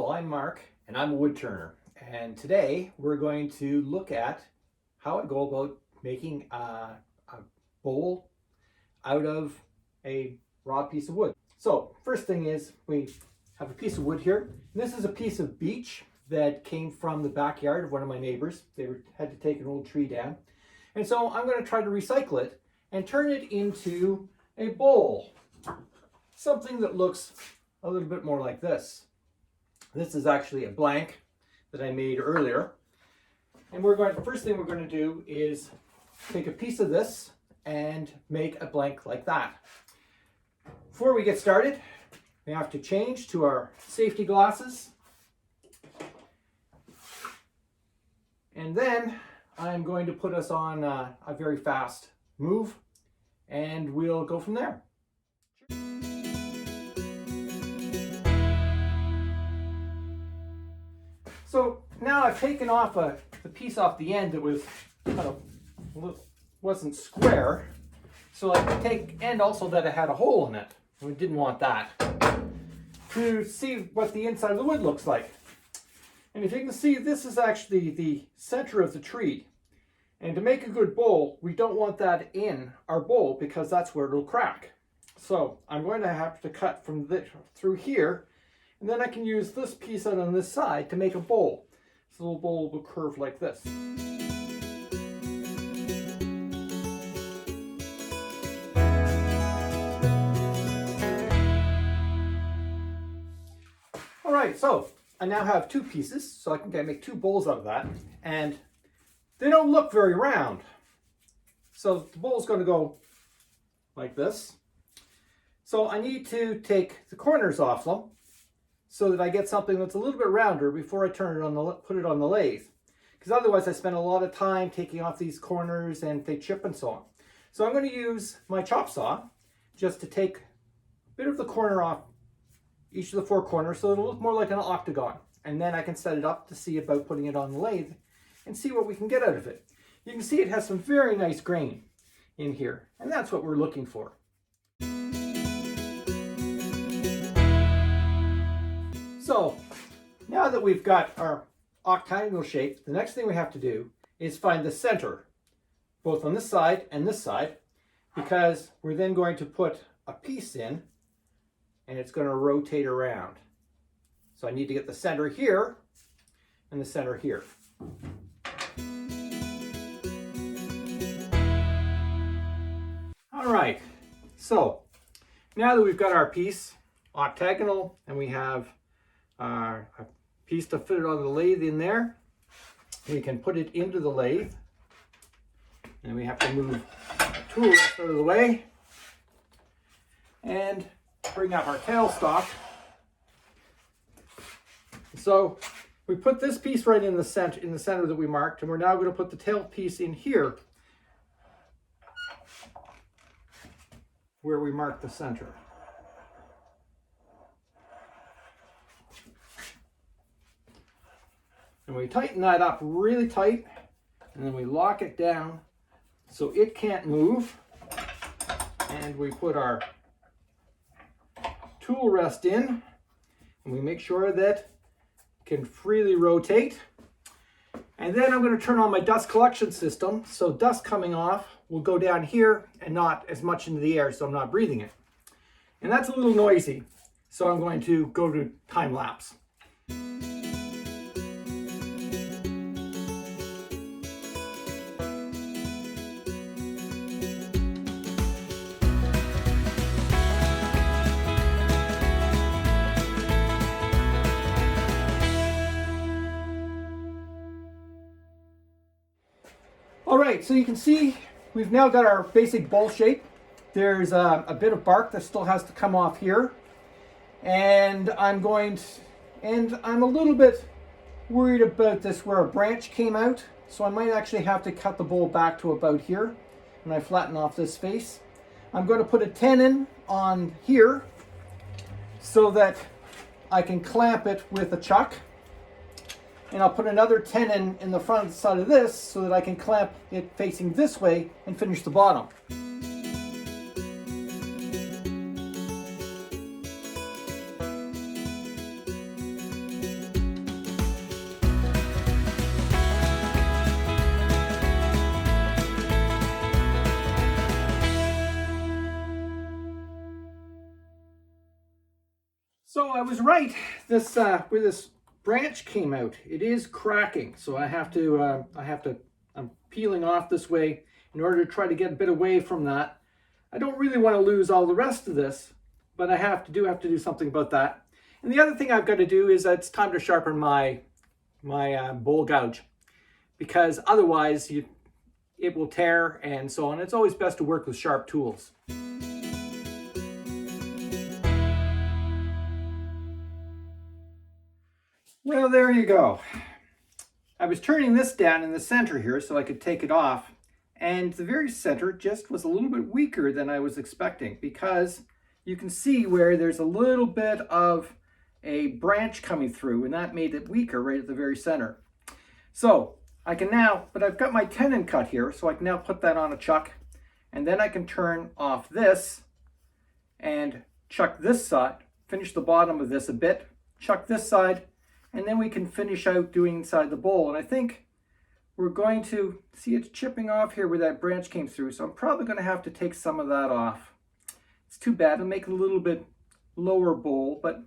Hello, I'm Mark and I'm a wood turner, and today we're going to look at how I go about making a bowl out of a raw piece of wood. So first thing is we have a piece of wood here. This is a piece of beech that came from the backyard of one of my neighbors. They had to take an old tree down, and so I'm going to try to recycle it and turn it into a bowl, something that looks a little bit more like this. This is actually a blank that I made earlier. And first thing we're going to do is take a piece of this and make a blank like that. Before we get started, we have to change to our safety glasses. And then I'm going to put us on a very fast move, and we'll go from there. So now I've taken off the piece off the end that was wasn't square. So I can take, and also that it had a hole in it. We didn't want that. To see what the inside of the wood looks like. And if you can see, this is actually the center of the tree. And to make a good bowl, we don't want that in our bowl because that's where it'll crack. So I'm going to have to cut from through here. And then I can use this piece out on this side to make a bowl. This little bowl will curve like this. All right, so I now have two pieces, so I can make two bowls out of that. And they don't look very round. So the bowl's going to go like this. So I need to take the corners off them, so that I get something that's a little bit rounder before I put it on the lathe. Because otherwise I spend a lot of time taking off these corners and they chip and so on. So I'm going to use my chop saw just to take a bit of the corner off each of the four corners so it'll look more like an octagon. And then I can set it up to see about putting it on the lathe and see what we can get out of it. You can see it has some very nice grain in here, and that's what we're looking for. So now that we've got our octagonal shape, the next thing we have to do is find the center, both on this side and this side, because we're then going to put a piece in and it's going to rotate around. So I need to get the center here and the center here. All right, so now that we've got our piece octagonal and we have a piece to fit it on the lathe in there, we can put it into the lathe, and we have to move the tool rest out of the way and bring up our tailstock. So we put this piece right in the center that we marked, and we're now going to put the tail piece in here where we marked the center. And we tighten that up really tight, and then we lock it down so it can't move. And we put our tool rest in, and we make sure that it can freely rotate. And then I'm going to turn on my dust collection system, so dust coming off will go down here and not as much into the air, so I'm not breathing it. And that's a little noisy, so I'm going to go to time lapse. All right, so you can see we've now got our basic bowl shape. There's a bit of bark that still has to come off here. And I'm a little bit worried about this where a branch came out. So I might actually have to cut the bowl back to about here when I flatten off this face. I'm going to put a tenon on here so that I can clamp it with a chuck. And I'll put another tenon in the front side of this so that I can clamp it facing this way and finish the bottom. I was right. This where this branch came out, it is cracking. So I'm peeling off this way in order to try to get a bit away from that. I don't really want to lose all the rest of this, but I have to do something about that. And the other thing I've got to do is it's time to sharpen my bowl gouge, because otherwise it will tear and so on. It's always best to work with sharp tools. Well, there you go. I was turning this down in the center here so I could take it off, and the very center just was a little bit weaker than I was expecting, because you can see where there's a little bit of a branch coming through, and that made it weaker right at the very center. So I can now, but I've got my tenon cut here, so I can now put that on a chuck, and then I can turn off this and chuck this side, finish the bottom of this a bit, chuck this side, and then we can finish out doing inside the bowl. And I think we're going to see it's chipping off here where that branch came through, so I'm probably going to have to take some of that off. It's too bad. It'll make it a little bit lower bowl, but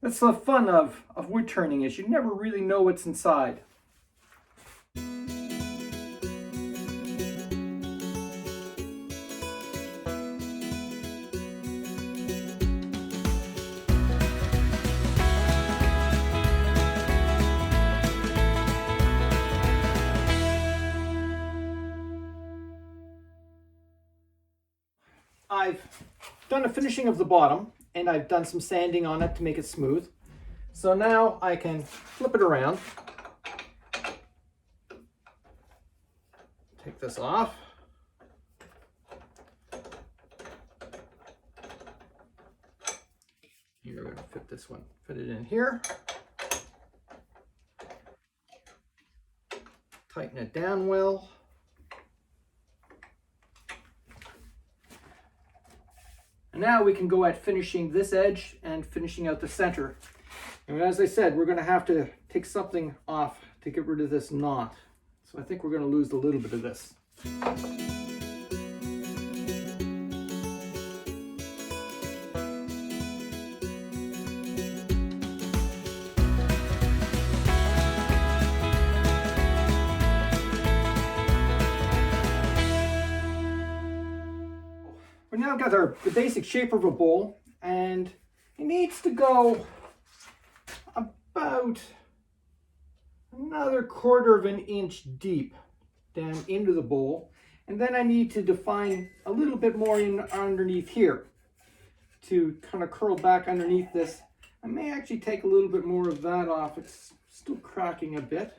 that's the fun of wood turning, is you never really know what's inside. I've done a finishing of the bottom, and I've done some sanding on it to make it smooth. So now I can flip it around. Take this off. Here, we're going to fit this one, fit it in here. Tighten it down well. And now we can go at finishing this edge and finishing out the center. And as I said, we're going to have to take something off to get rid of this knot. So I think we're going to lose a little bit of this. We now got the basic shape of a bowl, and it needs to go about another 1/4 of an inch deep down into the bowl. And then I need to define a little bit more in underneath here to kind of curl back underneath this. I may actually take a little bit more of that off. It's still cracking a bit,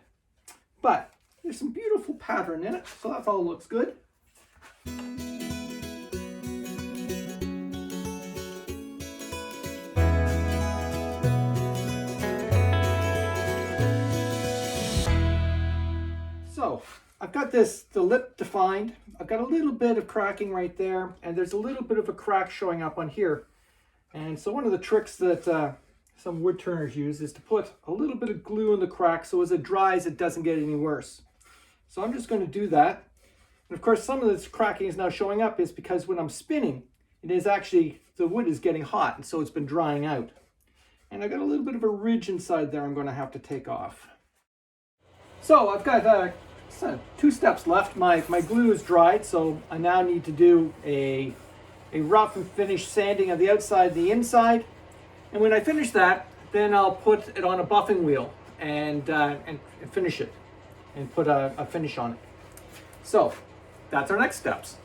but there's some beautiful pattern in it, so that all looks good. So I've got the lip defined. I've got a little bit of cracking right there, and there's a little bit of a crack showing up on here. And so one of the tricks that some wood turners use is to put a little bit of glue in the crack so as it dries it doesn't get any worse. So I'm just going to do that. And of course some of this cracking is now showing up is because when I'm spinning, it is actually, the wood is getting hot, and so it's been drying out. And I've got a little bit of a ridge inside there I'm going to have to take off. So I've got 2 steps left. My glue is dried, so I now need to do a rough and finish sanding of the outside and the inside. And when I finish that, then I'll put it on a buffing wheel and finish it and put a finish on it. So that's our next steps.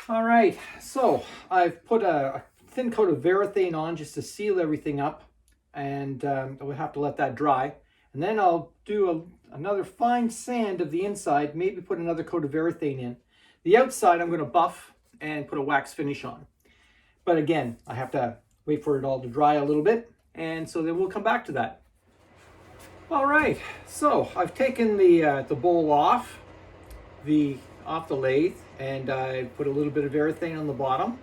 All right, so I've put a thin coat of varathane on just to seal everything up, and we'll have to let that dry. And then I'll do another fine sand of the inside, maybe put another coat of varathane in. The outside I'm going to buff and put a wax finish on. But again, I have to wait for it all to dry a little bit, and so then we'll come back to that. All right, so I've taken the bowl off the lathe, and I put a little bit of everything on the bottom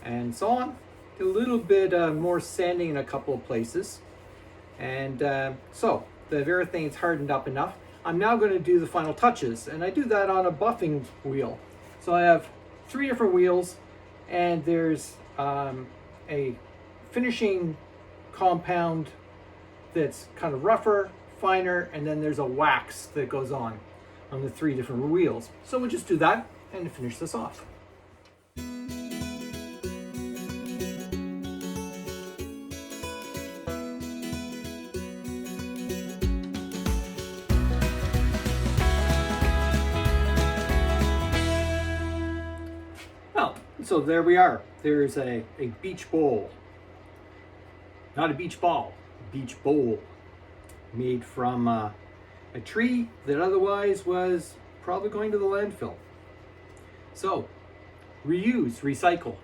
and so on. A little bit more sanding in a couple of places. And so the everything's hardened up enough. I'm now going to do the final touches, and I do that on a buffing wheel. So I have 3 different wheels, and there's a finishing compound that's kind of rougher, finer, and then there's a wax that goes on the 3 different wheels. So we'll just do that and finish this off. Well, so there we are. There's a beech bowl. Not a beach ball, a beech bowl. Made from a tree that otherwise was probably going to the landfill. So, reuse, recycle.